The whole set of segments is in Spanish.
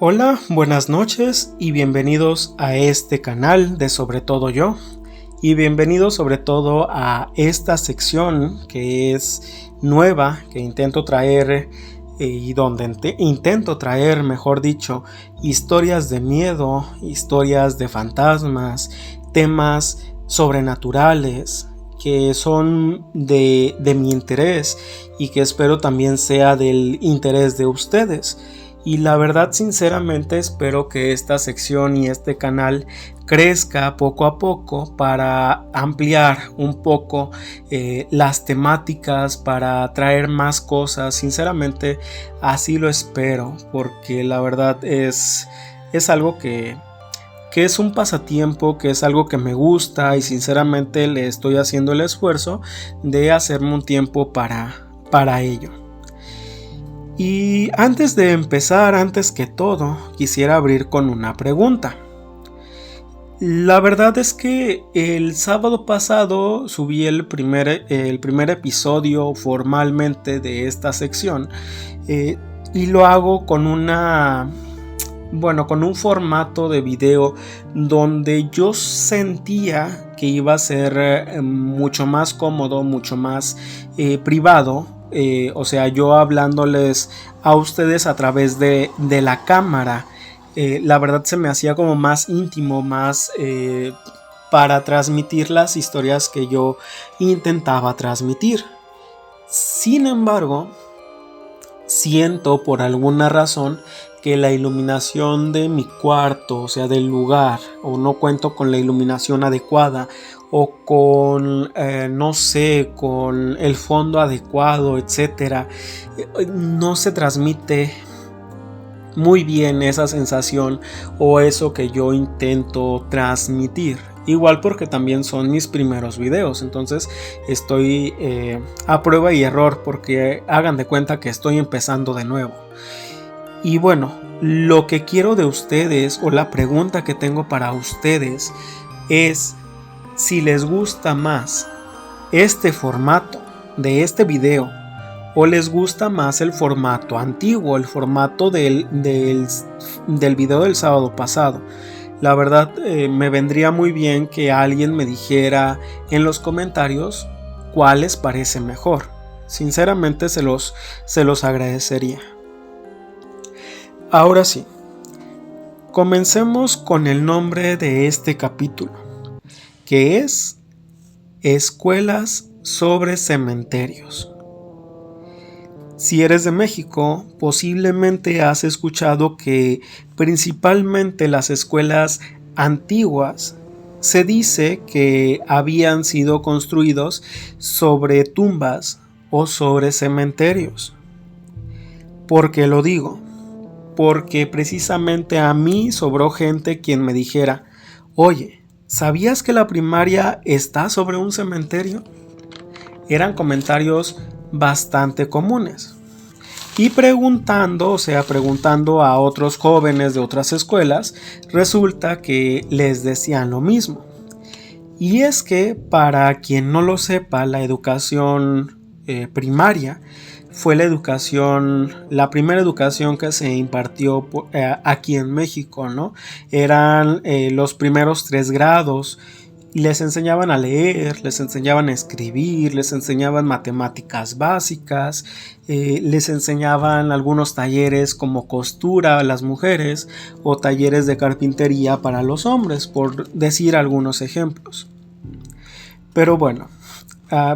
Hola, buenas noches y bienvenidos a este canal de Sobre Todo Yo y bienvenidos sobre todo a esta sección que es nueva, que intento traer y donde intento traer, mejor dicho, historias de miedo, historias de fantasmas, temas sobrenaturales que son de mi interés y que espero también sea del interés de ustedes. Y la verdad, sinceramente, espero que esta sección y este canal crezca poco a poco para ampliar un poco las temáticas, para traer más cosas. Sinceramente, así lo espero, porque la verdad es algo que es un pasatiempo, que es algo que me gusta y sinceramente le estoy haciendo el esfuerzo de hacerme un tiempo para ello. Y antes de empezar, antes que todo, quisiera abrir con una pregunta. La verdad es que el sábado pasado subí el primer episodio formalmente de esta sección y lo hago con con un formato de video donde yo sentía que iba a ser mucho más cómodo, mucho más privado. O sea, yo hablándoles a ustedes a través de la cámara, la verdad se me hacía como más íntimo, más para transmitir las historias que yo intentaba transmitir. Sin embargo, siento por alguna razón que la iluminación de mi cuarto, o sea del lugar, o no cuento con la iluminación adecuada o con no sé, con el fondo adecuado, etcétera, no se transmite muy bien esa sensación o eso que yo intento transmitir. Igual porque también son mis primeros videos, entonces estoy a prueba y error, porque hagan de cuenta que estoy empezando de nuevo. Y bueno, lo que quiero de ustedes, o la pregunta que tengo para ustedes, es si les gusta más este formato de este video o les gusta más el formato antiguo, el formato del video del sábado pasado. La verdad, me vendría muy bien que alguien me dijera en los comentarios cuál les parece mejor. Sinceramente se los agradecería. Ahora sí, comencemos con el nombre de este capítulo, que es Escuelas sobre Cementerios. Si eres de México, posiblemente has escuchado que principalmente las escuelas antiguas se dice que habían sido construidos sobre tumbas o sobre cementerios. ¿Por qué lo digo? Porque precisamente a mí sobró gente quien me dijera: oye, ¿sabías que la primaria está sobre un cementerio? Eran comentarios bastante comunes. Y preguntando a otros jóvenes de otras escuelas, resulta que les decían lo mismo. Y es que, para quien no lo sepa, la educación primaria fue la primera educación que se impartió aquí en México, ¿no? Eran los primeros 3 grados. Les enseñaban a leer, les enseñaban a escribir, les enseñaban matemáticas básicas, les enseñaban algunos talleres como costura a las mujeres o talleres de carpintería para los hombres, por decir algunos ejemplos. Pero bueno,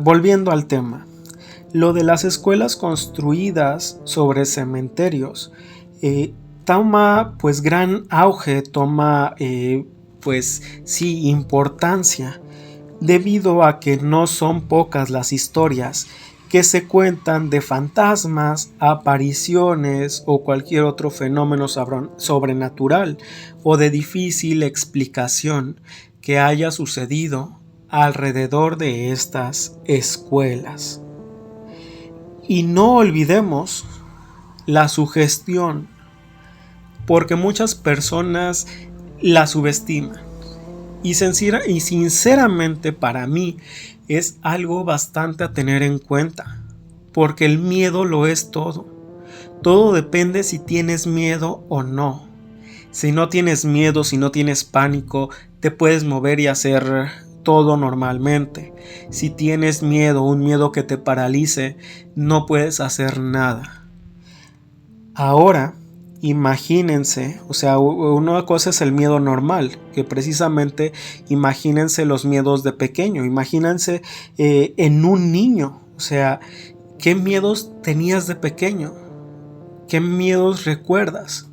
volviendo al tema. Lo de las escuelas construidas sobre cementerios toma pues gran auge, toma pues sí importancia, debido a que no son pocas las historias que se cuentan de fantasmas, apariciones o cualquier otro fenómeno sobrenatural o de difícil explicación que haya sucedido alrededor de estas escuelas. Y no olvidemos la sugestión, porque muchas personas la subestiman. Y sinceramente para mí es algo bastante a tener en cuenta, porque el miedo lo es todo. Todo depende si tienes miedo o no. Si no tienes miedo, si no tienes pánico, te puedes mover y hacer todo normalmente. Si tienes miedo, un miedo que te paralice, no puedes hacer nada. Ahora, imagínense, o sea, una cosa es el miedo normal, que precisamente imagínense los miedos de pequeño, imagínense en un niño, o sea, ¿qué miedos tenías de pequeño? ¿Qué miedos recuerdas?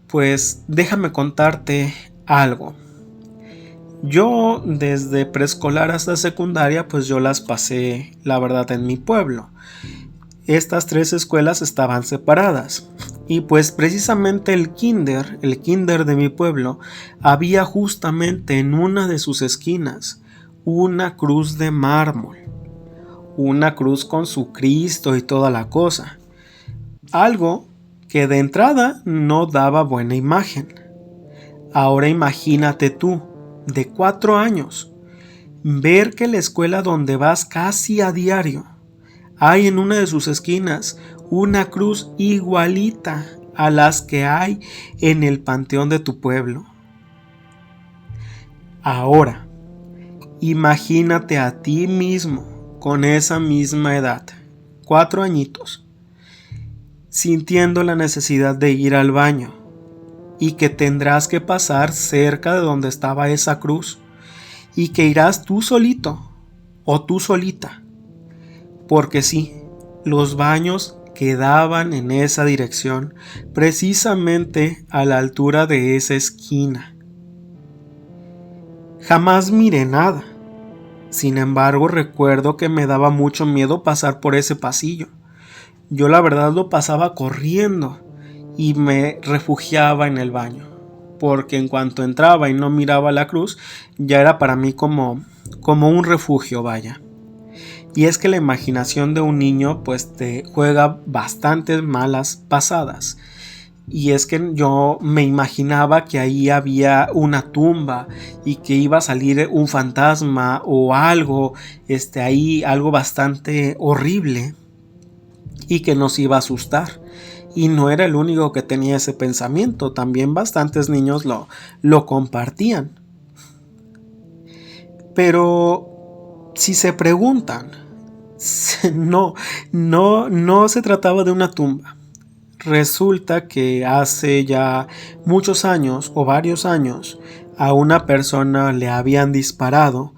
Pues déjame contarte algo. Yo desde preescolar hasta secundaria, pues yo las pasé, la verdad, en mi pueblo. Estas 3 escuelas estaban separadas y pues precisamente el kinder de mi pueblo, había justamente en una de sus esquinas una cruz de mármol, una cruz con su Cristo y toda la cosa. Algo que de entrada no daba buena imagen. Ahora imagínate tú, de 4 años, ver que la escuela donde vas casi a diario hay en una de sus esquinas una cruz igualita a las que hay en el panteón de tu pueblo. Ahora, imagínate a ti mismo con esa misma edad, 4 añitos, sintiendo la necesidad de ir al baño y que tendrás que pasar cerca de donde estaba esa cruz y que irás tú solito o tú solita, porque sí, los baños quedaban en esa dirección, precisamente a la altura de esa esquina. Jamás miré nada. Sin embargo, recuerdo que me daba mucho miedo pasar por ese pasillo. Yo la verdad lo pasaba corriendo y me refugiaba en el baño, porque en cuanto entraba y no miraba la cruz, ya era para mí como un refugio, vaya. Y es que la imaginación de un niño pues te juega bastantes malas pasadas. Y es que yo me imaginaba que ahí había una tumba y que iba a salir un fantasma o algo, ahí algo bastante horrible y que nos iba a asustar. Y no era el único que tenía ese pensamiento, también bastantes niños lo compartían. Pero si se preguntan, no se trataba de una tumba. Resulta que hace ya muchos años o varios años a una persona le habían disparado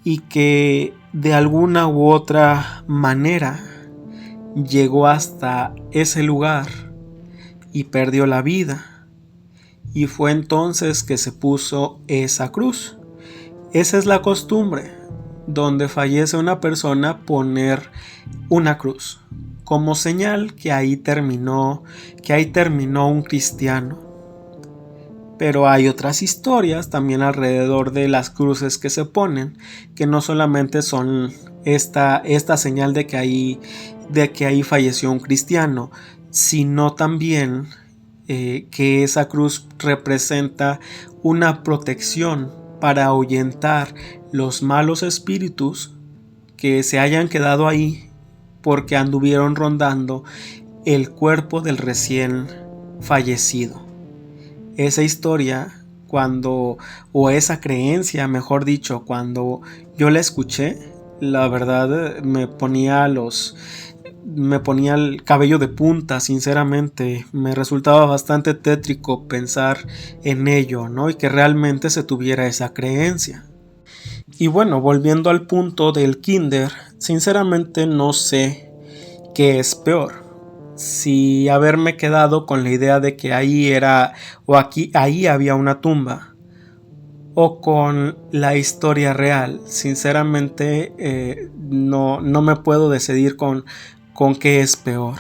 y que de alguna u otra manera llegó hasta ese lugar y perdió la vida. Y fue entonces que se puso esa cruz. Esa es la costumbre, donde fallece una persona, poner una cruz como señal que ahí terminó un cristiano. Pero hay otras historias también alrededor de las cruces que se ponen, que no solamente son esta señal de que ahí falleció un cristiano, sino también que esa cruz representa una protección para ahuyentar los malos espíritus que se hayan quedado ahí porque anduvieron rondando el cuerpo del recién fallecido. Esa historia, o esa creencia, mejor dicho, cuando yo la escuché, la verdad me ponía el cabello de punta, sinceramente. Me resultaba bastante tétrico pensar en ello, ¿no? Y que realmente se tuviera esa creencia. Y bueno, volviendo al punto del kinder, sinceramente no sé qué es peor. Si haberme quedado con la idea de que ahí había una tumba, o con la historia real. Sinceramente no me puedo decidir con qué es peor.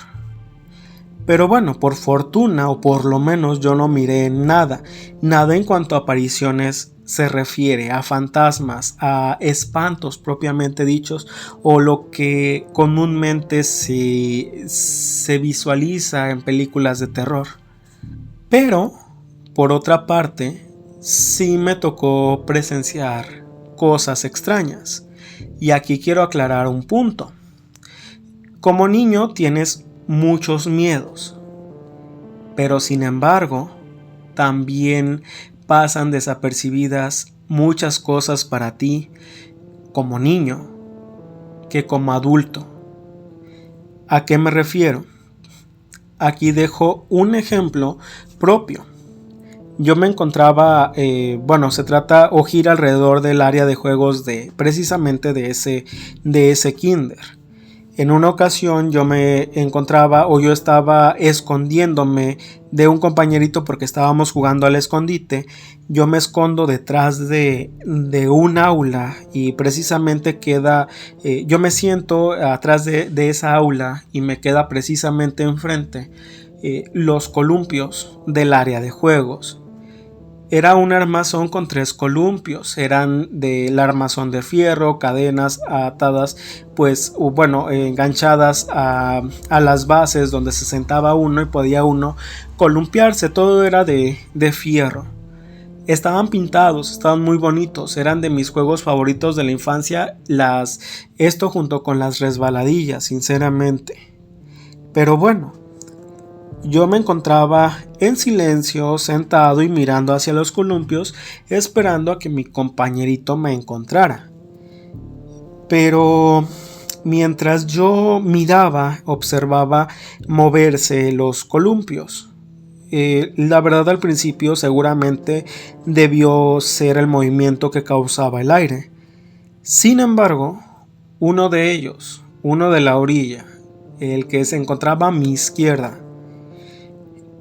Pero bueno, por fortuna, o por lo menos yo no miré nada en cuanto a apariciones se refiere, a fantasmas, a espantos propiamente dichos, o lo que comúnmente se visualiza en películas de terror. Pero, por otra parte, sí me tocó presenciar cosas extrañas. Y aquí quiero aclarar un punto. Como niño tienes muchos miedos, pero sin embargo, también pasan desapercibidas muchas cosas para ti como niño que como adulto. ¿A qué me refiero? Aquí dejo un ejemplo propio. Yo me encontraba, se trata o gira alrededor del área de juegos precisamente de ese kinder. En una ocasión yo me encontraba o yo estaba escondiéndome de un compañerito porque estábamos jugando al escondite. Yo me escondo detrás de un aula y precisamente yo me siento atrás de esa aula y me queda precisamente enfrente los columpios del área de juegos. Era un armazón con 3 columpios, eran del armazón de fierro, cadenas atadas, enganchadas a las bases donde se sentaba uno y podía uno columpiarse, todo era de fierro. Estaban pintados, estaban muy bonitos, eran de mis juegos favoritos de la infancia, esto junto con las resbaladillas, sinceramente. Pero bueno, yo me encontraba en silencio, sentado y mirando hacia los columpios, esperando a que mi compañerito me encontrara. Pero mientras yo miraba, observaba moverse los columpios. La verdad, al principio seguramente debió ser el movimiento que causaba el aire. Sin embargo, uno de ellos, uno de la orilla, el que se encontraba a mi izquierda,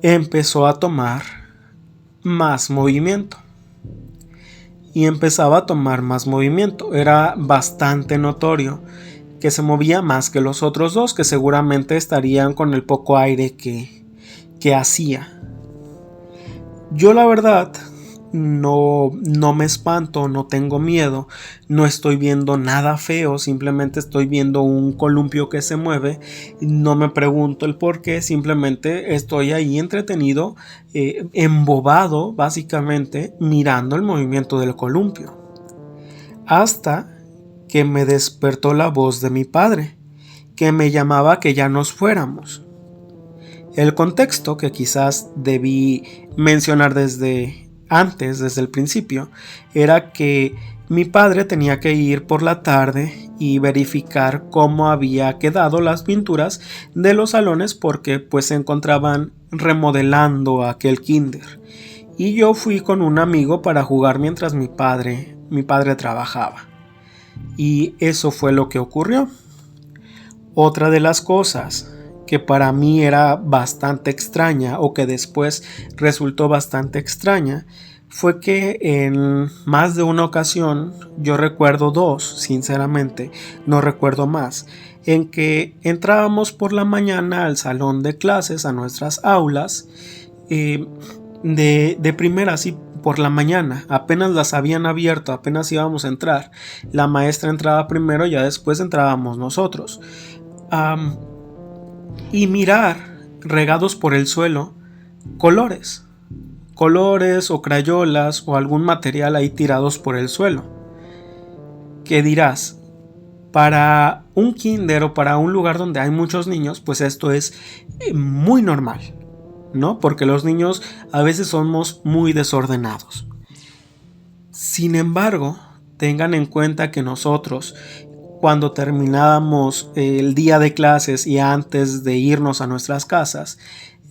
empezó a tomar más movimiento. Y empezaba a tomar más movimiento. Era bastante notorio que se movía más que los otros dos, que seguramente estarían con el poco aire que hacía. Yo la verdad no me espanto, no tengo miedo, no estoy viendo nada feo, simplemente estoy viendo un columpio que se mueve, no me pregunto el por qué, simplemente estoy ahí entretenido, embobado básicamente mirando el movimiento del columpio. Hasta que me despertó la voz de mi padre, que me llamaba que ya nos fuéramos. El contexto que quizás debí mencionar desde el principio, era que mi padre tenía que ir por la tarde y verificar cómo había quedado las pinturas de los salones porque pues se encontraban remodelando aquel kinder. Y yo fui con un amigo para jugar mientras mi padre trabajaba. Y eso fue lo que ocurrió. Otra de las cosas que para mí era bastante extraña o que después resultó bastante extraña fue que en más de una ocasión, yo recuerdo 2, sinceramente, no recuerdo más, en que entrábamos por la mañana al salón de clases, a nuestras aulas, de primera, así por la mañana, apenas las habían abierto, apenas íbamos a entrar, la maestra entraba primero y ya después entrábamos nosotros. Y mirar regados por el suelo colores o crayolas o algún material ahí tirados por el suelo. ¿Qué dirás? Para un kinder o para un lugar donde hay muchos niños, pues esto es muy normal, ¿no? Porque los niños a veces somos muy desordenados. Sin embargo, tengan en cuenta que nosotros, cuando terminábamos el día de clases y antes de irnos a nuestras casas,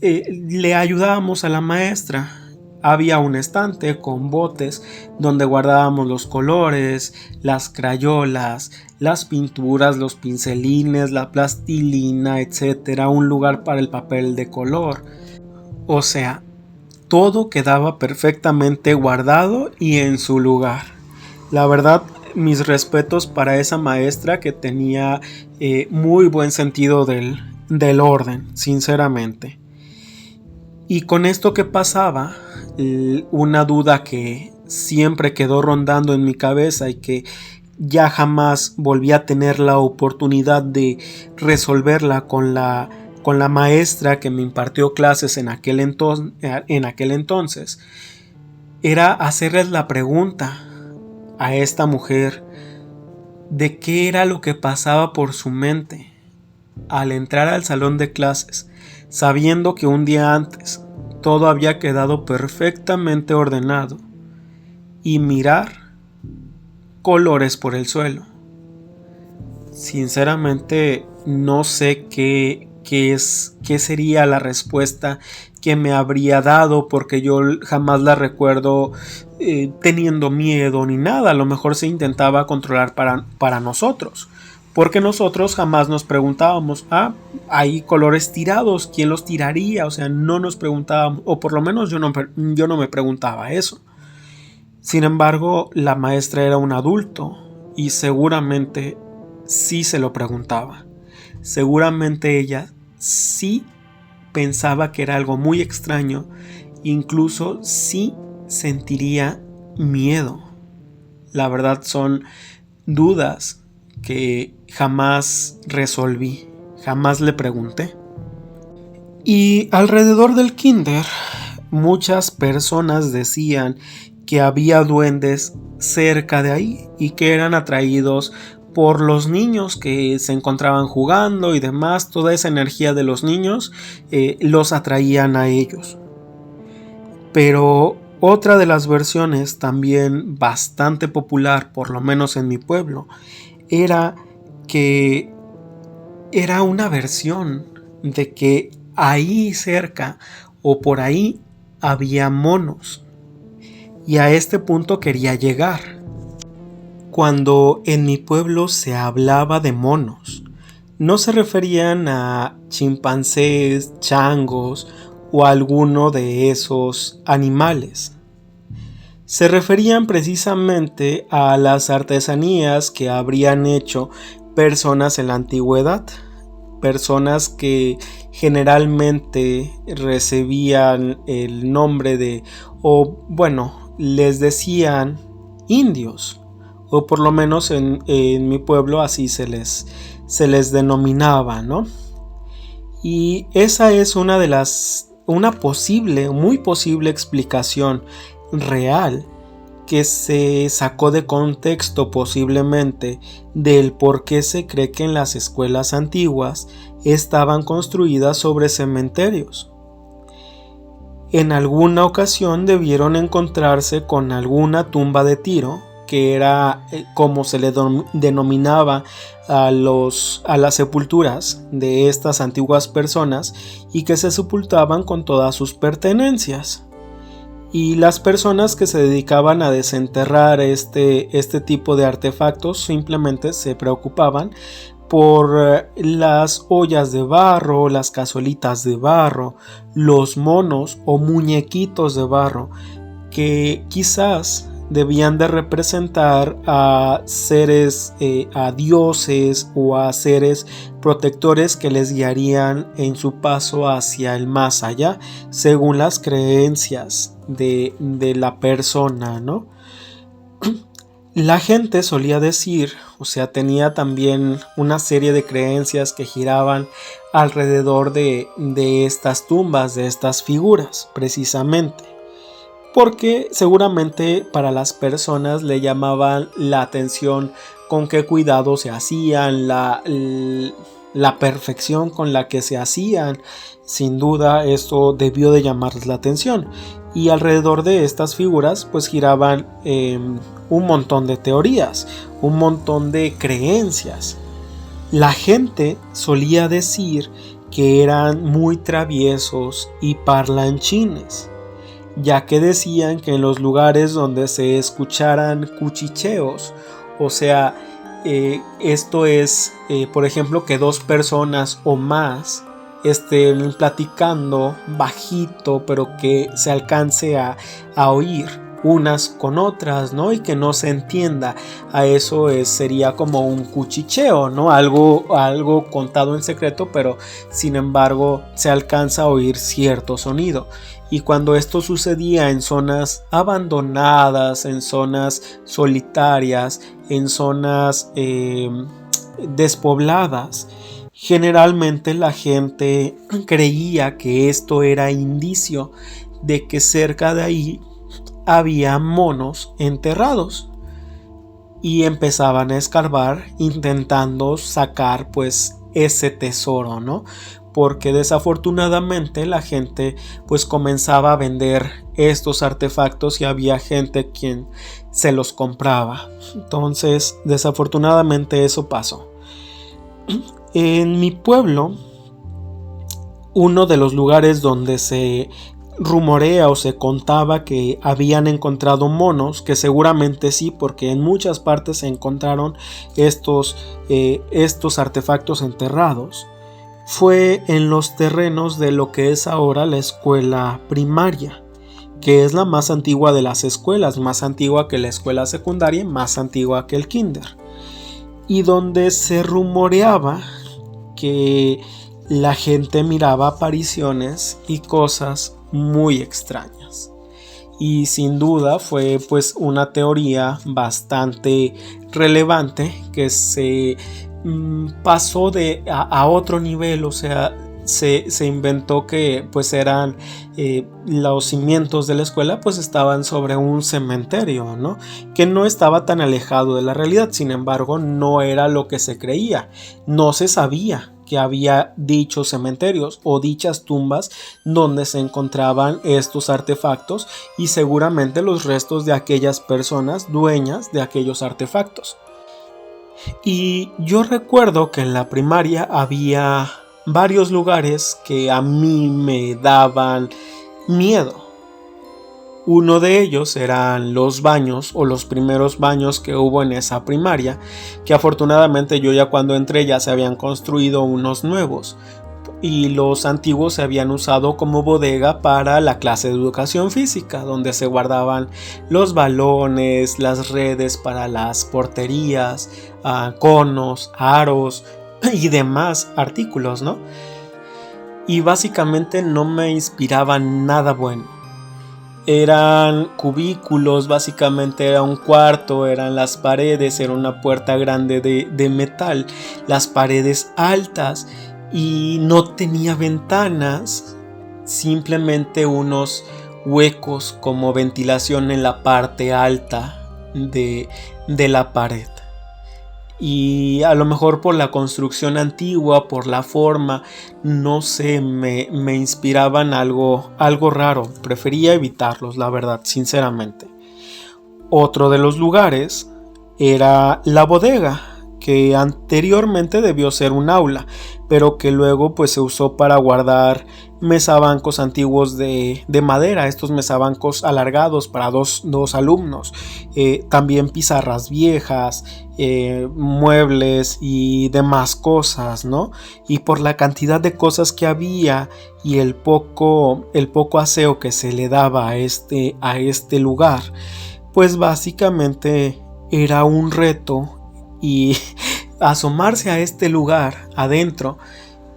le ayudábamos a la maestra. Había un estante con botes donde guardábamos los colores, las crayolas, las pinturas, los pincelines, la plastilina, etc. Un lugar para el papel de color. O sea, todo quedaba perfectamente guardado y en su lugar. La verdad, mis respetos para esa maestra que tenía muy buen sentido del orden, sinceramente. Y con esto que pasaba, una duda que siempre quedó rondando en mi cabeza y que ya jamás volví a tener la oportunidad de resolverla con la maestra que me impartió clases en aquel entonces, era hacerles la pregunta a esta mujer de qué era lo que pasaba por su mente al entrar al salón de clases, sabiendo que un día antes todo había quedado perfectamente ordenado y mirar colores por el suelo. Sinceramente no sé qué sería la respuesta que me habría dado, porque yo jamás la recuerdo teniendo miedo ni nada. A lo mejor se intentaba controlar para nosotros, porque nosotros jamás nos preguntábamos, hay colores tirados, ¿quién los tiraría? O sea, no nos preguntábamos, o por lo menos yo no me preguntaba eso. Sin embargo, la maestra era un adulto y seguramente sí se lo preguntaba. Seguramente ella sí pensaba que era algo muy extraño, incluso sí sentiría miedo. La verdad son dudas que jamás resolví, jamás le pregunté. Y alrededor del kinder, muchas personas decían que había duendes cerca de ahí y que eran atraídos por los niños que se encontraban jugando y demás. Toda esa energía de los niños los atraían a ellos. Pero otra de las versiones, también bastante popular, por lo menos en mi pueblo, era que era una versión de que ahí cerca o por ahí había monos. Y a este punto quería llegar. Cuando en mi pueblo se hablaba de monos, no se referían a chimpancés, changos o a alguno de esos animales. Se referían precisamente a las artesanías que habrían hecho personas en la antigüedad, personas que generalmente recibían el nombre de, les decían indios, o por lo menos en mi pueblo así se les denominaba, ¿no? Y esa es una muy posible explicación real que se sacó de contexto posiblemente del por qué se cree que en las escuelas antiguas estaban construidas sobre cementerios. En alguna ocasión debieron encontrarse con alguna tumba de tiro, que era como se le denominaba a las sepulturas de estas antiguas personas, y que se sepultaban con todas sus pertenencias. Y las personas que se dedicaban a desenterrar este tipo de artefactos simplemente se preocupaban por las ollas de barro, las cazuelitas de barro, los monos o muñequitos de barro que quizás debían de representar a seres, a dioses o a seres protectores que les guiarían en su paso hacia el más allá, según las creencias de la persona, ¿no? La gente solía decir, o sea, tenía también una serie de creencias que giraban alrededor de estas tumbas, de estas figuras, precisamente. Porque seguramente para las personas le llamaban la atención con qué cuidado se hacían, la perfección con la que se hacían. Sin duda esto debió de llamarles la atención. Y alrededor de estas figuras pues giraban un montón de teorías, un montón de creencias. La gente solía decir que eran muy traviesos y parlanchines, ya que decían que en los lugares donde se escucharan cuchicheos, o sea, esto es, por ejemplo, que dos personas o más estén platicando bajito, pero que se alcance a oír unas con otras, ¿no? Y que no se entienda. A eso sería como un cuchicheo, ¿no? Algo contado en secreto, pero sin embargo se alcanza a oír cierto sonido. Y cuando esto sucedía en zonas abandonadas, en zonas solitarias, en zonas despobladas, generalmente la gente creía que esto era indicio de que cerca de ahí había monos enterrados, y empezaban a escarbar intentando sacar pues ese tesoro, ¿no? porque desafortunadamente la gente pues comenzaba a vender estos artefactos y había gente quien se los compraba. Entonces desafortunadamente eso pasó. En mi pueblo, uno de los lugares donde se rumorea o se contaba que habían encontrado monos, que seguramente sí, porque en muchas partes se encontraron estos artefactos enterrados, fue en los terrenos de lo que es ahora la escuela primaria, que es la más antigua de las escuelas, más antigua que la escuela secundaria, más antigua que el kinder, y donde se rumoreaba que la gente miraba apariciones y cosas muy extrañas. Y sin duda fue pues una teoría bastante relevante que se pasó a otro nivel. O sea, se inventó que pues eran los cimientos de la escuela pues estaban sobre un cementerio, ¿no? Que no estaba tan alejado de la realidad. Sin embargo, no era lo que se creía. No se sabía que había dichos cementerios o dichas tumbas donde se encontraban estos artefactos y seguramente los restos de aquellas personas dueñas de aquellos artefactos. Y yo recuerdo que en la primaria había varios lugares que a mí me daban miedo. Uno de ellos eran los baños o los primeros baños que hubo en esa primaria, que afortunadamente yo ya cuando entré ya se habían construido unos nuevos y los antiguos se habían usado como bodega para la clase de educación física, donde se guardaban los balones, las redes para las porterías, conos, aros y demás artículos, ¿no? Y básicamente no me inspiraban nada bueno. Eran cubículos, básicamente era un cuarto, eran las paredes, era una puerta grande de metal, las paredes altas y no tenía ventanas, simplemente unos huecos como ventilación en la parte alta de la pared. Y a lo mejor por la construcción antigua, por la forma, no sé, me inspiraban algo raro. Prefería evitarlos, la verdad, sinceramente. Otro de los lugares era la bodega, que anteriormente debió ser un aula, pero que luego pues se usó para guardar mesabancos antiguos de madera, estos mesabancos alargados para dos alumnos, también pizarras viejas, muebles y demás cosas, ¿no? Y por la cantidad de cosas que había y el poco aseo que se le daba a este lugar, pues básicamente era un reto y asomarse a este lugar adentro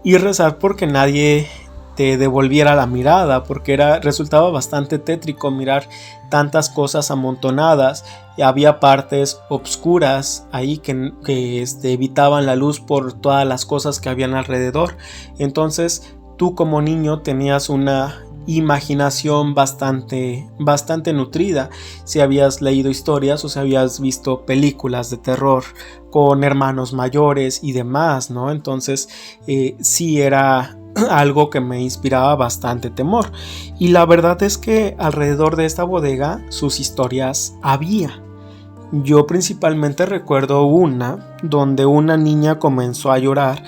y rezar porque nadie te devolviera la mirada, porque resultaba bastante tétrico mirar tantas cosas amontonadas. Había partes obscuras ahí que evitaban la luz por todas las cosas que habían alrededor. Entonces tú como niño tenías una imaginación bastante nutrida si habías leído historias o si habías visto películas de terror con hermanos mayores y demás, ¿no? Entonces sí era algo que me inspiraba bastante temor. Y la verdad es que alrededor de esta bodega sus historias había. Yo principalmente recuerdo una donde una niña comenzó a llorar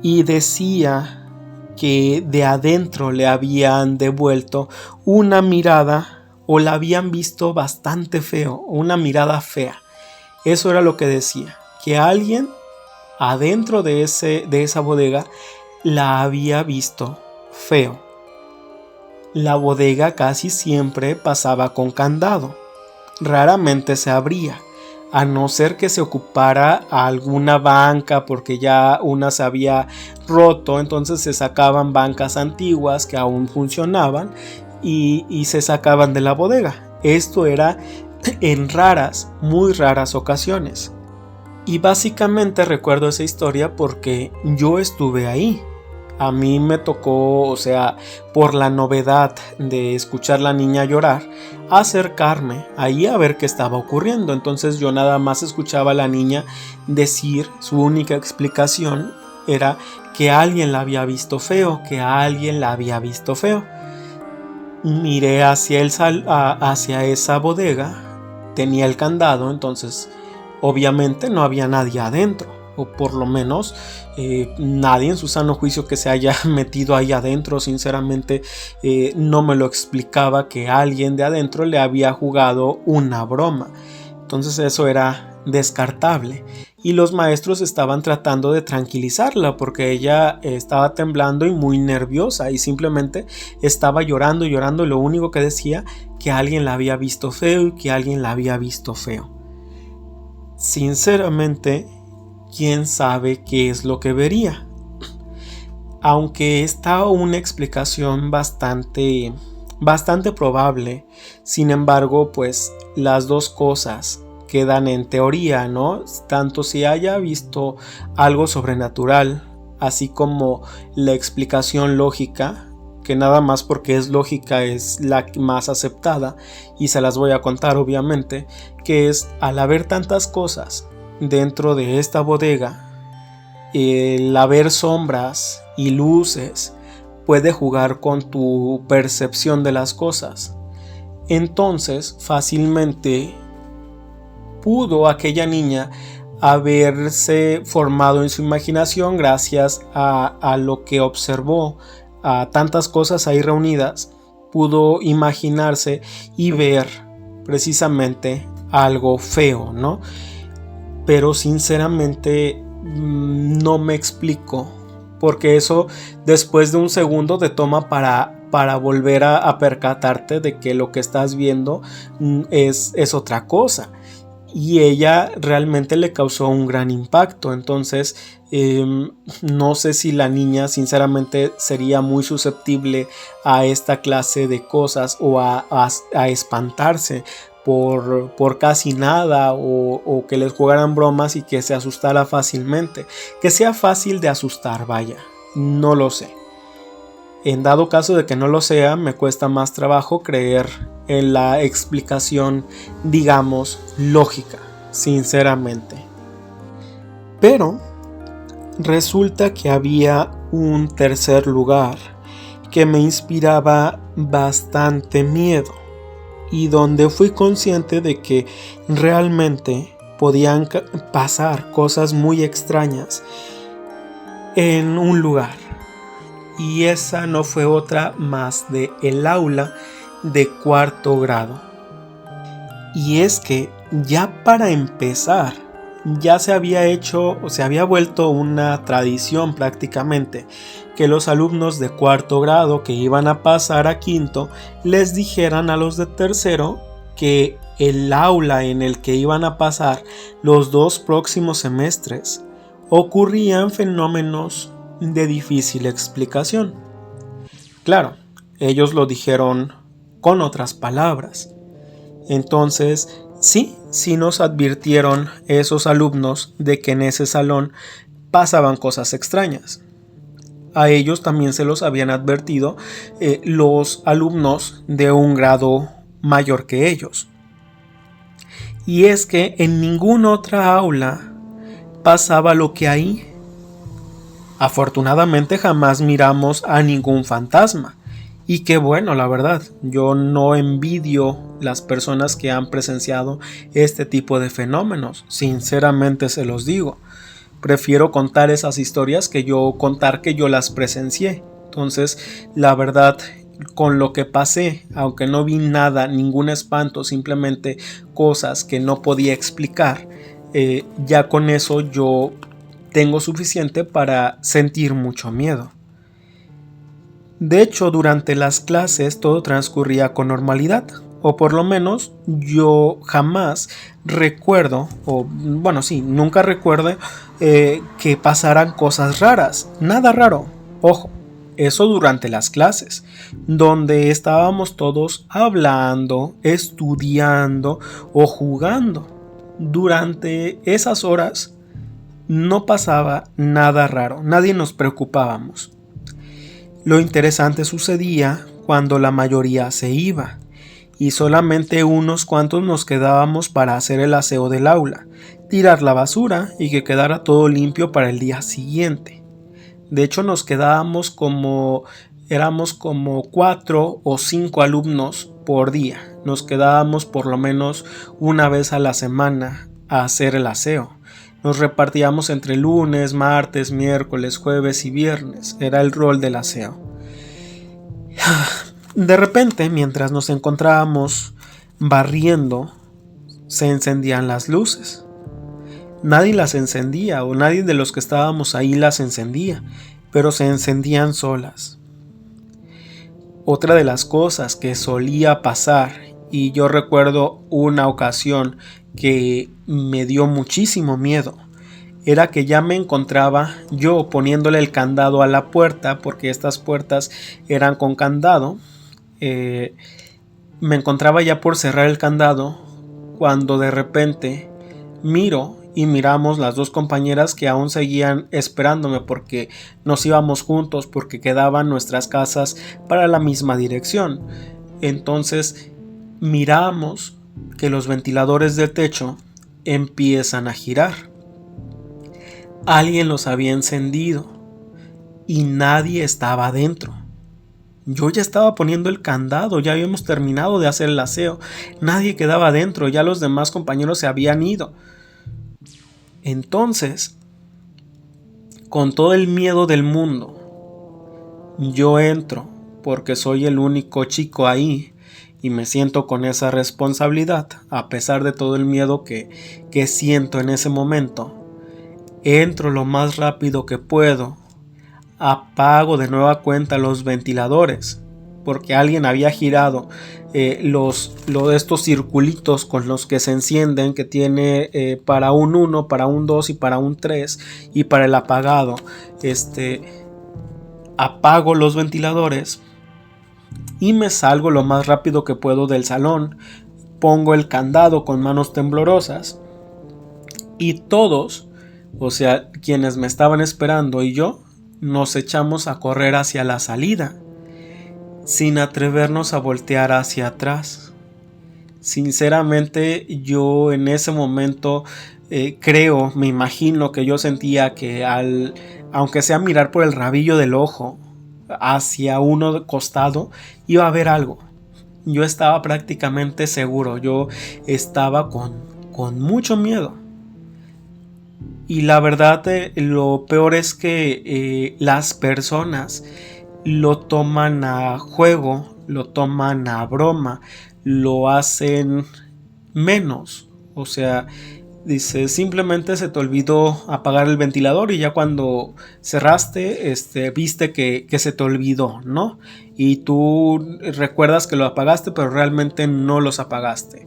y decía que de adentro le habían devuelto una mirada o la habían visto bastante feo, una mirada fea. Eso era lo que decía, que alguien adentro de esa bodega la había visto feo. La bodega casi siempre pasaba con candado, raramente se abría, a no ser que se ocupara alguna banca porque ya una se había roto, entonces se sacaban bancas antiguas que aún funcionaban y se sacaban de la bodega. Esto era en muy raras ocasiones. Y básicamente recuerdo esa historia porque yo estuve ahí. A mí me tocó, o sea, por la novedad de escuchar a la niña llorar, acercarme ahí a ver qué estaba ocurriendo. Entonces yo nada más escuchaba a la niña decir, su única explicación era que alguien la había visto feo, Miré hacia hacia esa bodega, tenía el candado, entonces obviamente no había nadie adentro, o por lo menos nadie en su sano juicio que se haya metido ahí adentro. Sinceramente no me lo explicaba que alguien de adentro le había jugado una broma, entonces eso era descartable. Y los maestros estaban tratando de tranquilizarla porque ella estaba temblando y muy nerviosa y simplemente estaba llorando y lo único que decía que alguien la había visto feo. Sinceramente, quién sabe qué es lo que vería. Aunque está una explicación bastante probable, sin embargo, pues las dos cosas quedan en teoría, ¿no? Tanto si haya visto algo sobrenatural, así como la explicación lógica, que nada más porque es lógica es la más aceptada, y se las voy a contar obviamente, que es al haber tantas cosas dentro de esta bodega, el haber sombras y luces puede jugar con tu percepción de las cosas. Entonces fácilmente pudo aquella niña haberse formado en su imaginación gracias a lo que observó, a tantas cosas ahí reunidas, pudo imaginarse y ver precisamente algo feo, ¿no? Pero sinceramente no me explico, porque eso después de un segundo te toma para volver a percatarte de que lo que estás viendo es otra cosa. Y ella realmente le causó un gran impacto. Entonces no sé si la niña sinceramente sería muy susceptible a esta clase de cosas o a espantarse por casi nada, o que les jugaran bromas y que se asustara fácilmente, que sea fácil de asustar, vaya, no lo sé. En dado caso de que no lo sea, me cuesta más trabajo creer en la explicación, digamos, lógica, sinceramente. Pero resulta que había un tercer lugar que me inspiraba bastante miedo y donde fui consciente de que realmente podían pasar cosas muy extrañas en un lugar. Y esa no fue otra más de el aula de cuarto grado. Y es que ya para empezar, ya se había hecho o se había vuelto una tradición prácticamente que los alumnos de cuarto grado que iban a pasar a quinto les dijeran a los de tercero que el aula en el que iban a pasar los 2 próximos semestres ocurrían fenómenos de difícil explicación. Claro, ellos lo dijeron con otras palabras. Entonces, sí nos advirtieron esos alumnos de que en ese salón pasaban cosas extrañas. A ellos también se los habían advertido los alumnos de un grado mayor que ellos. Y es que en ninguna otra aula pasaba lo que ahí. Afortunadamente jamás miramos a ningún fantasma. Y qué bueno, la verdad, yo no envidio las personas que han presenciado este tipo de fenómenos, sinceramente se los digo. Prefiero contar esas historias que yo contar que yo las presencié. Entonces, la verdad, con lo que pasé, aunque no vi nada, ningún espanto, simplemente cosas que no podía explicar, ya con eso yo tengo suficiente para sentir mucho miedo. De hecho, durante las clases todo transcurría con normalidad, o por lo menos yo jamás recuerdo, nunca recuerdo que pasaran cosas raras, nada raro, ojo, eso durante las clases, donde estábamos todos hablando, estudiando o jugando. Durante esas horas no pasaba nada raro, nadie nos preocupábamos. Lo interesante sucedía cuando la mayoría se iba y solamente unos cuantos nos quedábamos para hacer el aseo del aula, tirar la basura y que quedara todo limpio para el día siguiente. De hecho, éramos como 4 o 5 alumnos por día. Nos quedábamos por lo menos una vez a la semana a hacer el aseo. Nos repartíamos entre lunes, martes, miércoles, jueves y viernes. Era el rol del aseo. De repente, mientras nos encontrábamos barriendo, se encendían las luces. Nadie las encendía, o nadie de los que estábamos ahí las encendía, pero se encendían solas. Otra de las cosas que solía pasar, y yo recuerdo una ocasión que me dio muchísimo miedo, era que ya me encontraba yo poniéndole el candado a la puerta, porque estas puertas eran con candado. Me encontraba ya por cerrar el candado cuando de repente miro y miramos las dos compañeras que aún seguían esperándome, porque nos íbamos juntos, porque quedaban nuestras casas para la misma dirección. Entonces miramos que los ventiladores del techo empiezan a girar. Alguien los había encendido y nadie estaba adentro. Yo ya estaba poniendo el candado, ya habíamos terminado de hacer el aseo. Nadie quedaba adentro, ya los demás compañeros se habían ido. Entonces, con todo el miedo del mundo, yo entro porque soy el único chico ahí y me siento con esa responsabilidad, a pesar de todo el miedo que siento en ese momento. Entro lo más rápido que puedo, apago de nueva cuenta los ventiladores, porque alguien había girado estos circulitos con los que se encienden, que tiene para un 1, para un 2 y para un 3, y para el apagado. Apago los ventiladores y me salgo lo más rápido que puedo del salón. Pongo el candado con manos temblorosas y todos, o sea, quienes me estaban esperando y yo, nos echamos a correr hacia la salida, sin atrevernos a voltear hacia atrás. Sinceramente, yo en ese momento me imagino que yo sentía que aunque sea mirar por el rabillo del ojo hacia uno costado, iba a haber algo. Yo estaba prácticamente seguro, yo estaba con mucho miedo. Y la verdad, lo peor es que las personas lo toman a juego, lo toman a broma, lo hacen menos. O sea, dice, simplemente se te olvidó apagar el ventilador y ya cuando cerraste, viste que se te olvidó, ¿no? Y tú recuerdas que lo apagaste, pero realmente no los apagaste.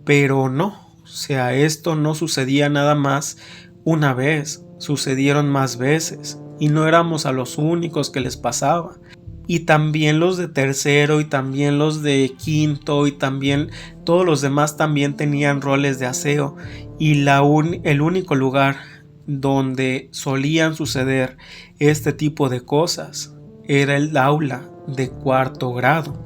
Pero no. O sea, esto no sucedía nada más una vez, sucedieron más veces y no éramos a los únicos que les pasaba. Y también los de tercero y también los de quinto y también todos los demás también tenían roles de aseo, y el único lugar donde solían suceder este tipo de cosas era el aula de cuarto grado.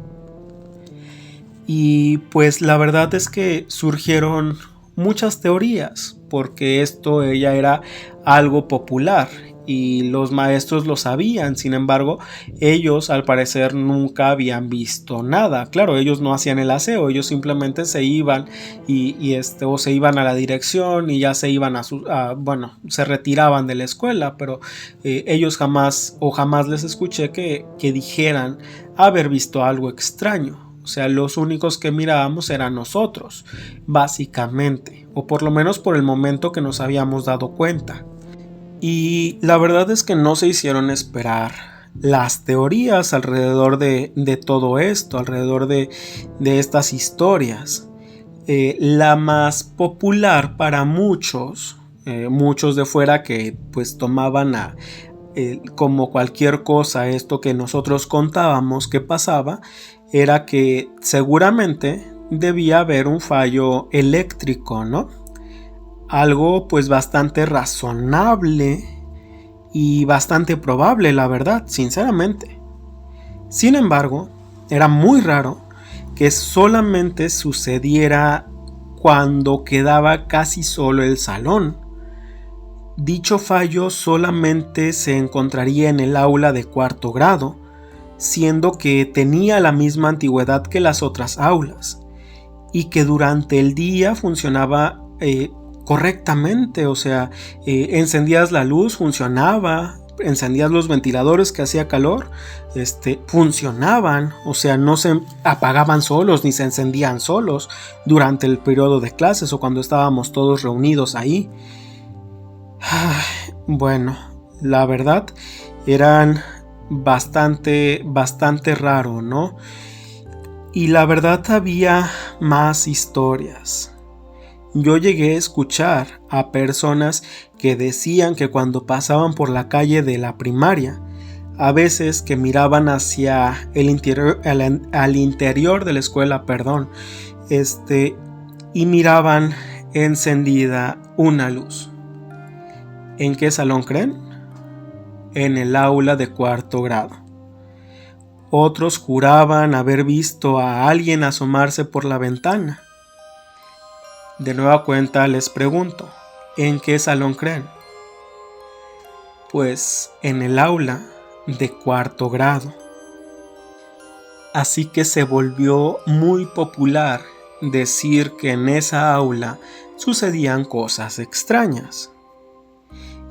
Y pues la verdad es que surgieron muchas teorías, porque esto ya era algo popular y los maestros lo sabían. Sin embargo, ellos al parecer nunca habían visto nada. Claro, ellos no hacían el aseo, ellos simplemente se iban o se iban a la dirección y ya se iban se retiraban de la escuela, pero ellos jamás les escuché que dijeran haber visto algo extraño. O sea, los únicos que mirábamos eran nosotros, básicamente, o por lo menos por el momento que nos habíamos dado cuenta. Y la verdad es que no se hicieron esperar las teorías alrededor de todo esto, alrededor de estas historias. La más popular para muchos de fuera, que pues tomaban como cualquier cosa esto que nosotros contábamos que pasaba, era que seguramente debía haber un fallo eléctrico, ¿no? Algo pues bastante razonable y bastante probable, la verdad, sinceramente. Sin embargo, era muy raro que solamente sucediera cuando quedaba casi solo el salón. dicho fallo solamente se encontraría en el aula de cuarto grado, siendo que tenía la misma antigüedad que las otras aulas y que durante el día funcionaba correctamente, o sea, encendías la luz, funcionaba, encendías los ventiladores que hacía calor, funcionaban, o sea, no se apagaban solos ni se encendían solos durante el periodo de clases o cuando estábamos todos reunidos ahí. Bueno, la verdad eran bastante raro, ¿no? Y la verdad había más historias. Yo llegué a escuchar a personas que decían que cuando pasaban por la calle de la primaria, a veces que miraban hacia el interior, al interior de la escuela, y miraban encendida una luz. ¿En qué salón creen? En el aula de cuarto grado. Otros juraban haber visto a alguien asomarse por la ventana. De nueva cuenta les pregunto, ¿en qué salón creen? Pues en el aula de cuarto grado. Así que se volvió muy popular decir que en esa aula sucedían cosas extrañas.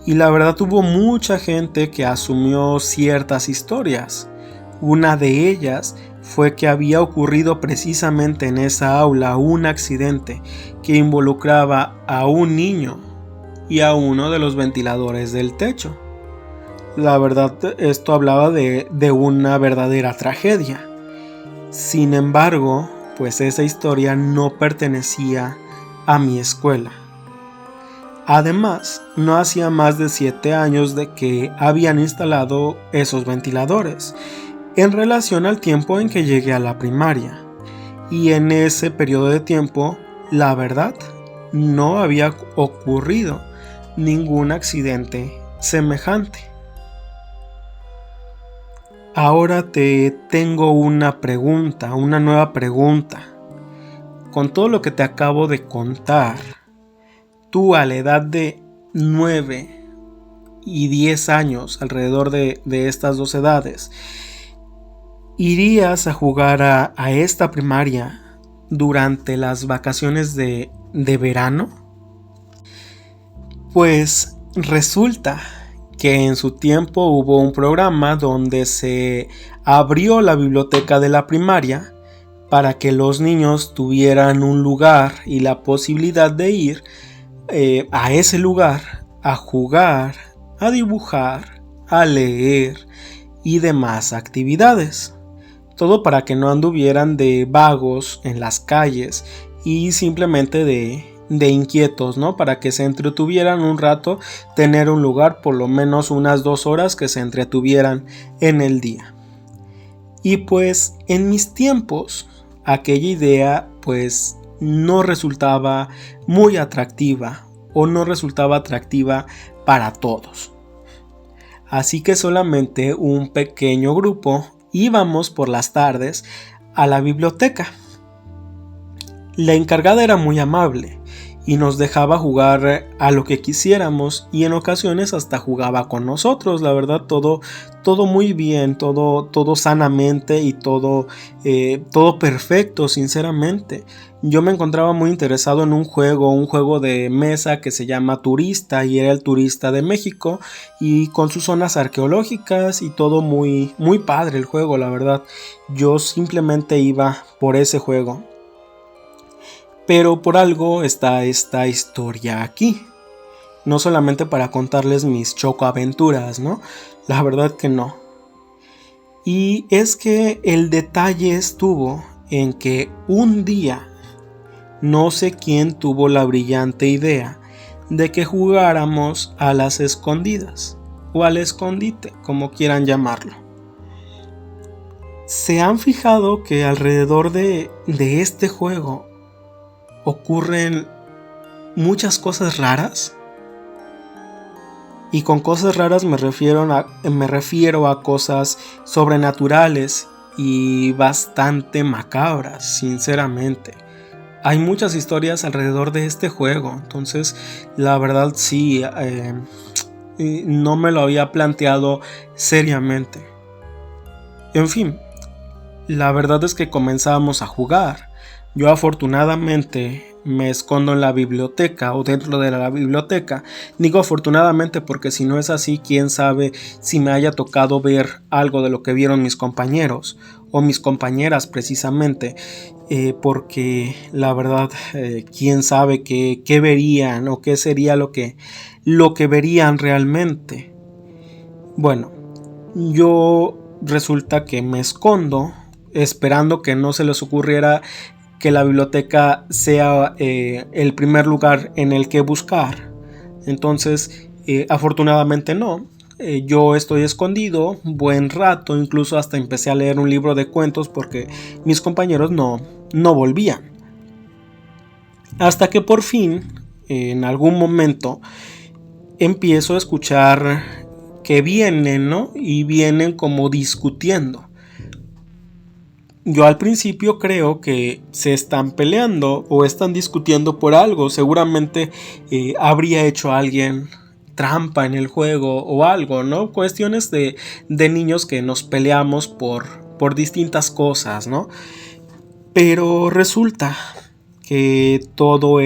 Y la verdad hubo mucha gente que asumió ciertas historias. Una de ellas fue que había ocurrido precisamente en esa aula un accidente que involucraba a un niño y a uno de los ventiladores del techo. La verdad, esto hablaba de una verdadera tragedia. Sin embargo, pues esa historia no pertenecía a mi escuela. Además, no hacía más de 7 años de que habían instalado esos ventiladores, en relación al tiempo en que llegué a la primaria. Y en ese periodo de tiempo, la verdad, no había ocurrido ningún accidente semejante. Ahora te tengo una nueva pregunta. Con todo lo que te acabo de contar, tú a la edad de 9 y 10 años, alrededor de estas dos edades, ¿irías a jugar a esta primaria durante las vacaciones de verano? Pues resulta que en su tiempo hubo un programa donde se abrió la biblioteca de la primaria para que los niños tuvieran un lugar y la posibilidad de ir a ese lugar a jugar, a dibujar, a leer y demás actividades. Todo para que no anduvieran de vagos en las calles y simplemente de inquietos, ¿no? Para que se entretuvieran un rato, tener un lugar por lo menos unas 2 horas que se entretuvieran en el día. Y pues en mis tiempos aquella idea pues no resultaba muy atractiva o no resultaba atractiva para todos. Así que solamente un pequeño grupo íbamos por las tardes a la biblioteca. La encargada era muy amable y nos dejaba jugar a lo que quisiéramos y en ocasiones hasta jugaba con nosotros. La verdad, todo muy bien, todo sanamente y todo perfecto, sinceramente. Yo me encontraba muy interesado en un juego de mesa que se llama Turista, y era el Turista de México, y con sus zonas arqueológicas y todo muy padre el juego, la verdad. Yo simplemente iba por ese juego. Pero por algo está esta historia aquí. No solamente para contarles mis chocoaventuras, ¿no? La verdad que no. Y es que el detalle estuvo en que un día, no sé quién tuvo la brillante idea de que jugáramos a las escondidas, o al escondite, como quieran llamarlo. ¿Se han fijado que alrededor de este juego ocurren muchas cosas raras? Y con cosas raras me refiero a cosas sobrenaturales y bastante macabras, sinceramente. hay muchas historias alrededor de este juego. Entonces, la verdad sí, no me lo había planteado seriamente. En fin, la verdad es que comenzamos a jugar. Yo afortunadamente me escondo en la biblioteca o dentro de la biblioteca. Digo afortunadamente porque si no es así, quién sabe si me haya tocado ver algo de lo que vieron mis compañeros o mis compañeras precisamente. Porque la verdad, quién sabe qué verían o qué sería lo que verían realmente. Bueno, yo resulta que me escondo esperando que no se les ocurriera que la biblioteca sea el primer lugar en el que buscar. Entonces, afortunadamente no. Yo estoy escondido buen rato, incluso hasta empecé a leer un libro de cuentos porque mis compañeros no volvían. Hasta que por fin, en algún momento, empiezo a escuchar que vienen, ¿no? Y vienen como discutiendo. Yo al principio creo que se están peleando o están discutiendo por algo. Seguramente habría hecho alguien trampa en el juego o algo, ¿no? Cuestiones de niños que nos peleamos por distintas cosas, ¿no? Pero resulta que todo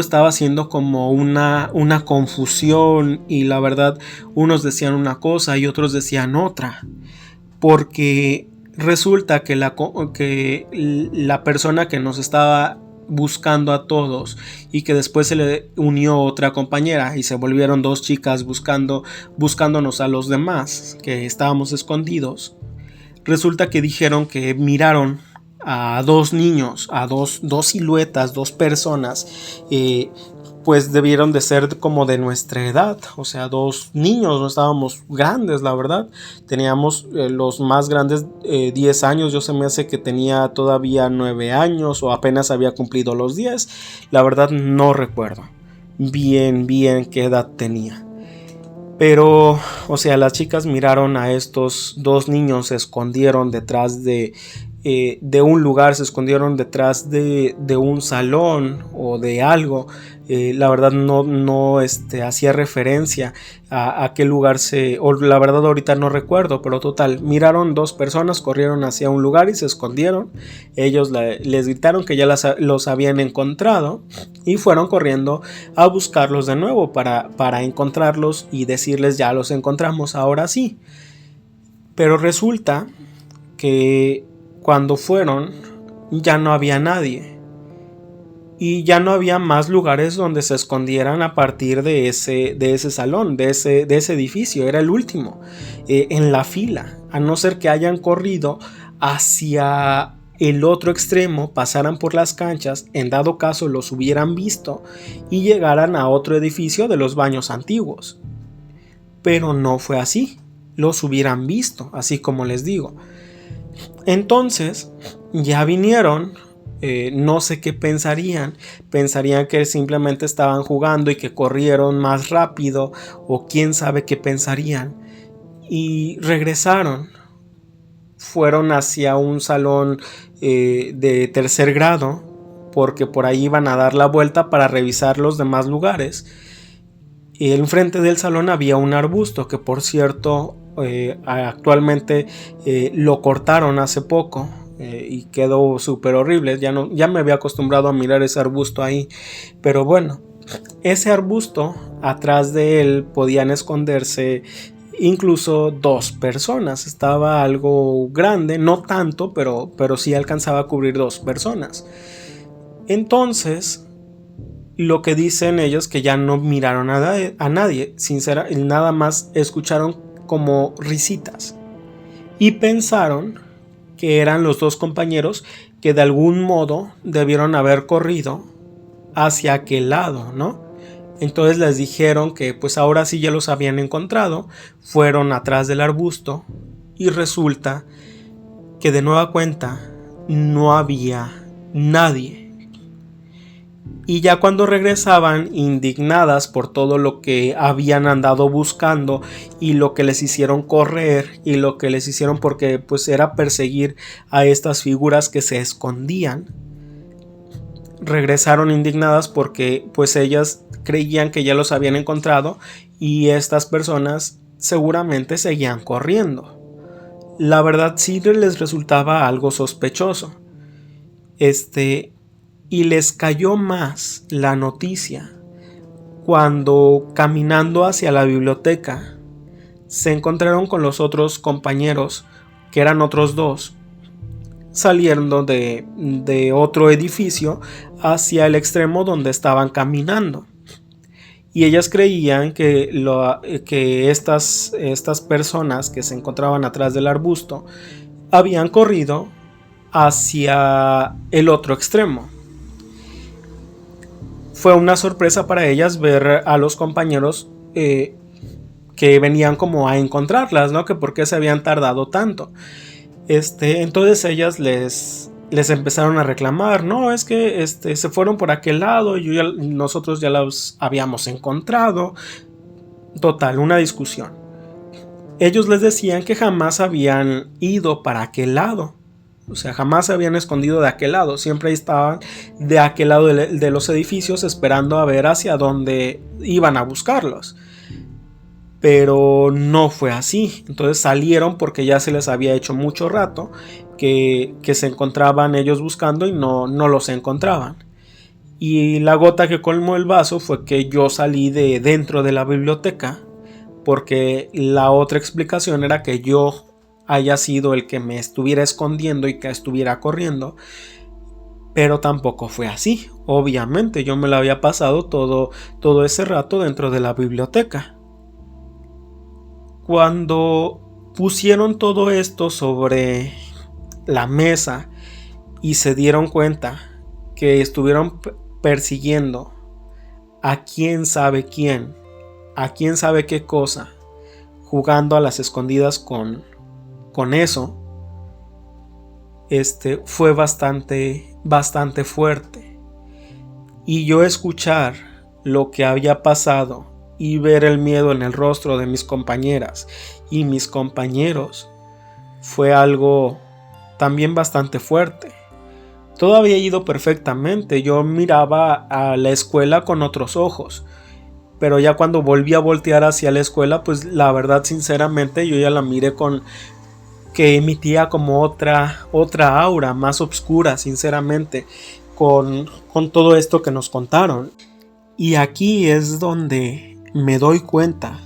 estaba siendo como una confusión, y la verdad unos decían una cosa y otros decían otra, porque resulta que la persona que nos estaba buscando a todos y que después se le unió otra compañera y se volvieron dos chicas buscándonos a los demás que estábamos escondidos, resulta que dijeron que miraron a dos niños, a dos siluetas, dos personas, pues debieron de ser como de nuestra edad, o sea, dos niños, no estábamos grandes, la verdad. Teníamos los más grandes 10 años, yo se me hace que tenía todavía 9 años o apenas había cumplido los 10, la verdad no recuerdo bien qué edad tenía. Pero, o sea, las chicas miraron a estos dos niños, se escondieron detrás de un lugar, se escondieron detrás de un salón o de algo. La verdad no hacía referencia a qué lugar o la verdad ahorita no recuerdo, pero total, miraron dos personas, corrieron hacia un lugar y se escondieron. Ellos les gritaron que ya los habían encontrado y fueron corriendo a buscarlos de nuevo para encontrarlos y decirles: ya los encontramos, ahora sí. Pero resulta que cuando fueron ya no había nadie y ya no había más lugares donde se escondieran a partir de ese salón, de ese edificio. Era el último en la fila, a no ser que hayan corrido hacia el otro extremo, pasaran por las canchas, en dado caso los hubieran visto y llegaran a otro edificio de los baños antiguos. Pero no fue así, los hubieran visto, así como les digo. Entonces ya vinieron, no sé qué pensarían que simplemente estaban jugando y que corrieron más rápido, o quién sabe qué pensarían, y regresaron, fueron hacia un salón de tercer grado, porque por ahí iban a dar la vuelta para revisar los demás lugares. Enfrente del salón había un arbusto que, por cierto, actualmente lo cortaron hace poco y quedó súper horrible. Ya me había acostumbrado a mirar ese arbusto ahí, pero bueno, ese arbusto, atrás de él podían esconderse incluso dos personas. Estaba algo grande, no tanto, pero sí alcanzaba a cubrir dos personas. Entonces, lo que dicen ellos, que ya no miraron a nadie, nada más escucharon como risitas y pensaron que eran los dos compañeros que de algún modo debieron haber corrido hacia aquel lado, ¿no? Entonces les dijeron que pues ahora sí ya los habían encontrado, fueron atrás del arbusto y resulta que de nueva cuenta no había nadie. Y ya cuando regresaban, indignadas por todo lo que habían andado buscando y lo que les hicieron correr y lo que les hicieron, porque pues era perseguir a estas figuras que se escondían, regresaron indignadas porque pues ellas creían que ya los habían encontrado y estas personas seguramente seguían corriendo. La verdad sí les resultaba algo sospechoso. Y les cayó más la noticia cuando, caminando hacia la biblioteca, se encontraron con los otros compañeros, que eran otros dos, saliendo de otro edificio hacia el extremo donde estaban caminando. Y ellas creían que estas personas que se encontraban atrás del arbusto habían corrido hacia el otro extremo. Fue una sorpresa para ellas ver a los compañeros que venían como a encontrarlas, ¿no? Que por qué se habían tardado tanto. Entonces ellas les empezaron a reclamar, no, es que se fueron por aquel lado y nosotros ya los habíamos encontrado. Total, una discusión. Ellos les decían que jamás habían ido para aquel lado. O sea, jamás se habían escondido de aquel lado. Siempre estaban de aquel lado de los edificios esperando a ver hacia dónde iban a buscarlos. Pero no fue así. Entonces salieron porque ya se les había hecho mucho rato que se encontraban ellos buscando y no los encontraban. Y la gota que colmó el vaso fue que yo salí de dentro de la biblioteca, porque la otra explicación era que yo haya sido el que me estuviera escondiendo y que estuviera corriendo, pero tampoco fue así. Obviamente yo me lo había pasado todo ese rato dentro de la biblioteca. Cuando pusieron todo esto sobre la mesa y se dieron cuenta que estuvieron persiguiendo a quién sabe quién, a quién sabe qué cosa, jugando a las escondidas con eso, fue bastante fuerte. Y yo escuchar lo que había pasado y ver el miedo en el rostro de mis compañeras y mis compañeros fue algo también bastante fuerte. Todo había ido perfectamente, yo miraba a la escuela con otros ojos, pero ya cuando volví a voltear hacia la escuela, pues la verdad, sinceramente, yo ya la miré con que emitía como otra aura más oscura, sinceramente, con todo esto que nos contaron. Y aquí es donde me doy cuenta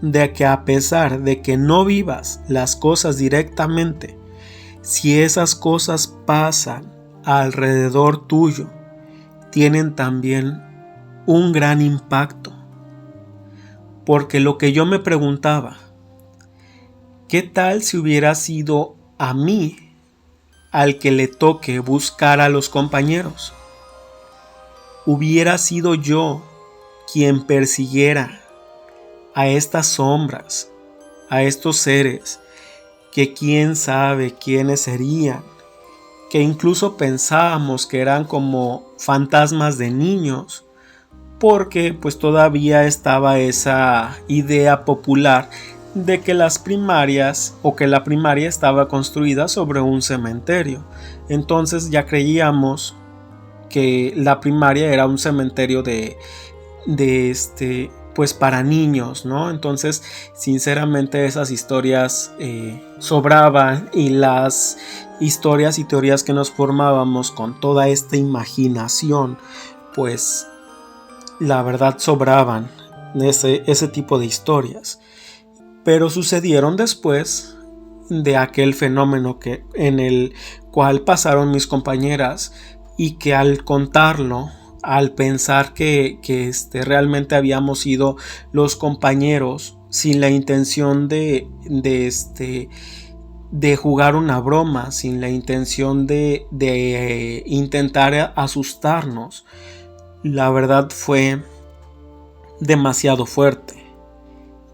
de que, a pesar de que no vivas las cosas directamente, si esas cosas pasan alrededor tuyo, tienen también un gran impacto. Porque lo que yo me preguntaba, ¿qué tal si hubiera sido a mí al que le toque buscar a los compañeros? ¿Hubiera sido yo quien persiguiera a estas sombras, a estos seres que quién sabe quiénes serían, que incluso pensábamos que eran como fantasmas de niños, porque pues todavía estaba esa idea popular de que las primarias o que la primaria estaba construida sobre un cementerio? Entonces ya creíamos que la primaria era un cementerio pues para niños, ¿no? Entonces, sinceramente, esas historias sobraban, y las historias y teorías que nos formábamos con toda esta imaginación, pues la verdad sobraban ese tipo de historias. Pero sucedieron después de aquel fenómeno en el cual pasaron mis compañeras, y que al contarlo, al pensar que realmente habíamos sido los compañeros sin la intención de jugar una broma, sin la intención de intentar asustarnos, la verdad fue demasiado fuerte.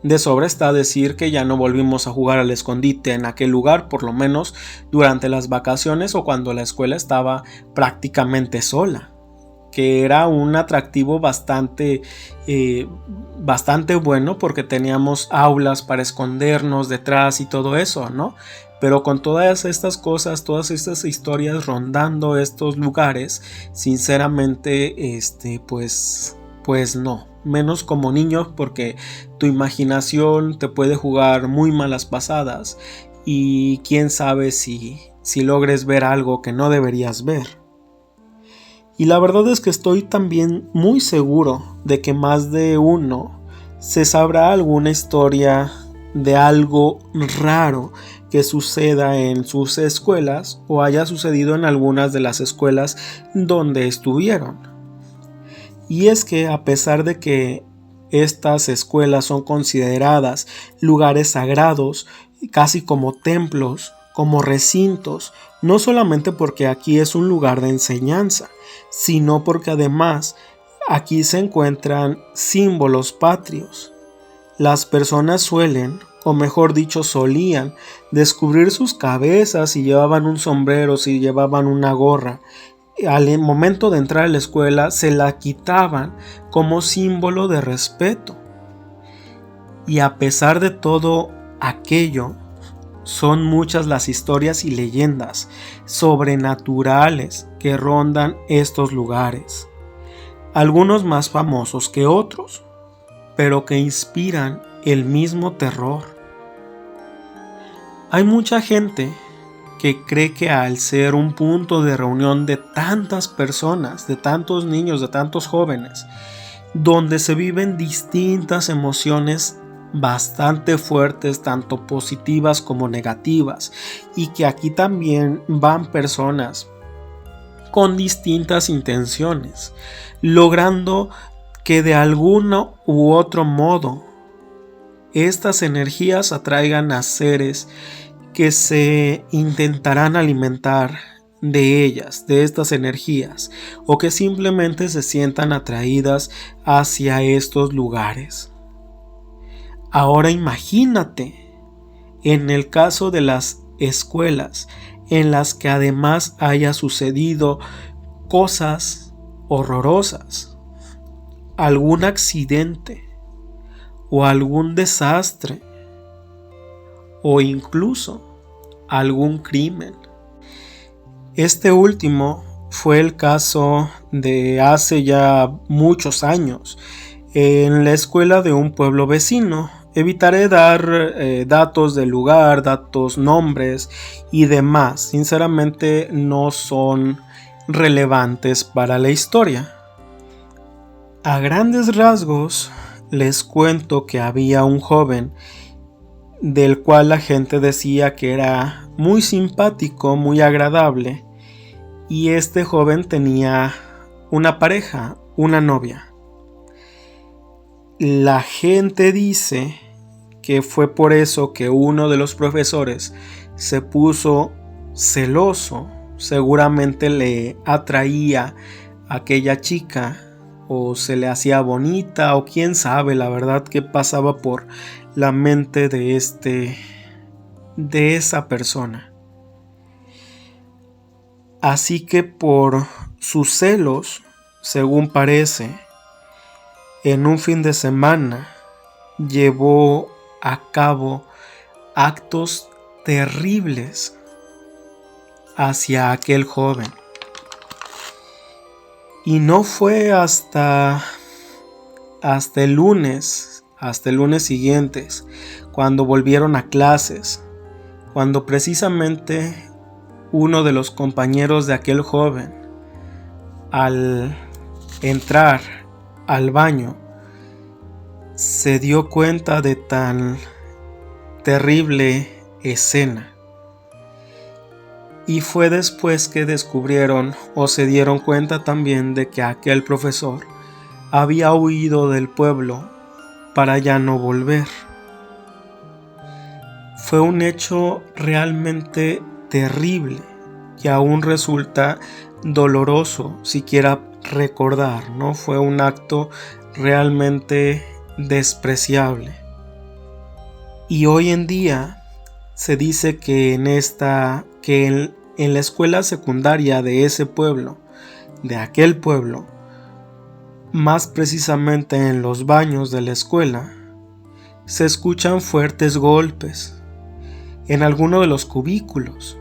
De sobra está decir que ya no volvimos a jugar al escondite en aquel lugar, por lo menos durante las vacaciones o cuando la escuela estaba prácticamente sola, que era un atractivo bastante bueno, porque teníamos aulas para escondernos detrás y todo eso, ¿no? Pero con todas estas cosas, todas estas historias rondando estos lugares, sinceramente, pues no. Menos como niño, porque tu imaginación te puede jugar muy malas pasadas y quién sabe si logres ver algo que no deberías ver. Y la verdad es que estoy también muy seguro de que más de uno se sabrá alguna historia de algo raro que suceda en sus escuelas o haya sucedido en algunas de las escuelas donde estuvieron. Y es que a pesar de que estas escuelas son consideradas lugares sagrados, casi como templos, como recintos, no solamente porque aquí es un lugar de enseñanza, sino porque además aquí se encuentran símbolos patrios. Las personas suelen, o mejor dicho solían, descubrir sus cabezas si llevaban un sombrero, si llevaban una gorra. Al momento de entrar a la escuela se la quitaban como símbolo de respeto. Y a pesar de todo aquello, son muchas las historias y leyendas sobrenaturales que rondan estos lugares. Algunos más famosos que otros, pero que inspiran el mismo terror. Hay mucha gente que cree que al ser un punto de reunión de tantas personas, de tantos niños, de tantos jóvenes, donde se viven distintas emociones bastante fuertes, tanto positivas como negativas, y que aquí también van personas con distintas intenciones, logrando que de alguno u otro modo estas energías atraigan a seres que se intentarán alimentar de ellas, de estas energías, o que simplemente se sientan atraídas hacia estos lugares. Ahora imagínate, en el caso de las escuelas, en las que además haya sucedido cosas horrorosas, algún accidente o algún desastre o incluso algún crimen. Este último fue el caso de hace ya muchos años en la escuela de un pueblo vecino. Evitaré dar datos del lugar, datos, nombres y demás. Sinceramente no son relevantes para la historia. A grandes rasgos les cuento que había un joven del cual la gente decía que era muy simpático, muy agradable, y este joven tenía una pareja, una novia. La gente dice que fue por eso que uno de los profesores se puso celoso, seguramente le atraía a aquella chica o se le hacía bonita o quién sabe la verdad qué pasaba por la mente de esa persona. Así que por sus celos, según parece, en un fin de semana llevó a cabo actos terribles hacia aquel joven. Y no fue hasta el lunes siguientes, cuando volvieron a clases, cuando precisamente uno de los compañeros de aquel joven, al entrar al baño, se dio cuenta de tan terrible escena. Y fue después que descubrieron o se dieron cuenta también de que aquel profesor había huido del pueblo para ya no volver. Fue un hecho realmente terrible que aún resulta doloroso siquiera recordar, ¿no? Fue un acto realmente despreciable. Y hoy en día se dice que en la escuela secundaria de ese pueblo, de aquel pueblo, más precisamente en los baños de la escuela, se escuchan fuertes golpes en alguno de los cubículos,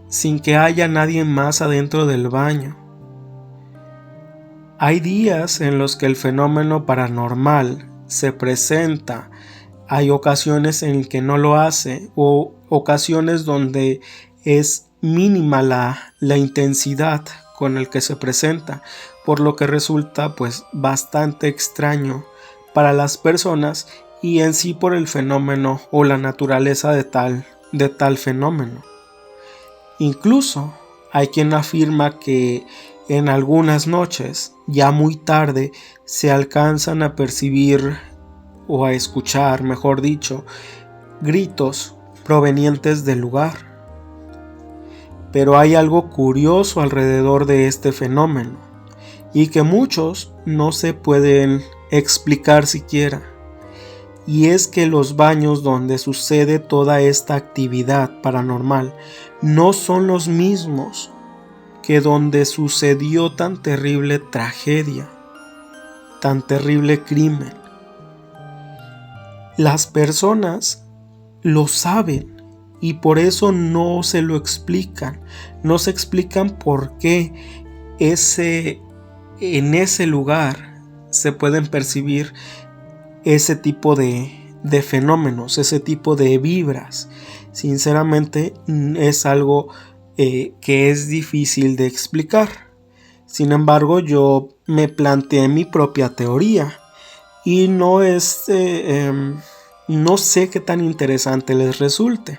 sin que haya nadie más adentro del baño. Hay días en los que el fenómeno paranormal se presenta, hay ocasiones en que no lo hace, o ocasiones donde es mínima la intensidad con el que se presenta, por lo que resulta pues bastante extraño para las personas y en sí por el fenómeno o la naturaleza de tal fenómeno. Incluso hay quien afirma que en algunas noches, ya muy tarde, se alcanzan a percibir o a escuchar, mejor dicho, gritos provenientes del lugar. Pero hay algo curioso alrededor de este fenómeno y que muchos no se pueden explicar siquiera. Y es que los baños donde sucede toda esta actividad paranormal no son los mismos que donde sucedió tan terrible tragedia, tan terrible crimen. Las personas lo saben y por eso no se lo explican. No se explican por qué en ese lugar se pueden percibir ese tipo de fenómenos, ese tipo de vibras. Sinceramente es algo que es difícil de explicar. Sin embargo, yo me planteé mi propia teoría y no sé qué tan interesante les resulte.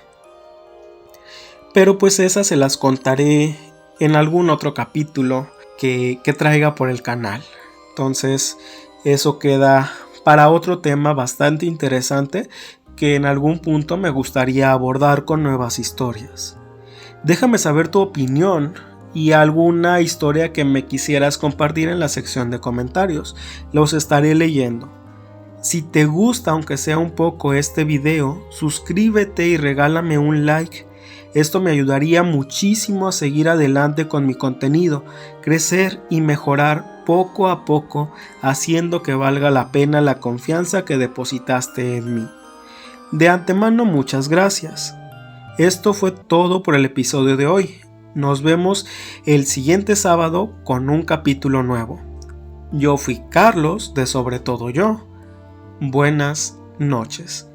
Pero pues esas se las contaré en algún otro capítulo que traiga por el canal. Entonces eso queda para otro tema bastante interesante que en algún punto me gustaría abordar con nuevas historias. Déjame saber tu opinión y alguna historia que me quisieras compartir en la sección de comentarios. Los estaré leyendo. Si te gusta aunque sea un poco este video, suscríbete y regálame un like. Esto me ayudaría muchísimo a seguir adelante con mi contenido, crecer y mejorar poco a poco, haciendo que valga la pena la confianza que depositaste en mí. De antemano, muchas gracias. Esto fue todo por el episodio de hoy. Nos vemos el siguiente sábado con un capítulo nuevo. Yo fui Carlos de Sobre Todo Yo. Buenas noches.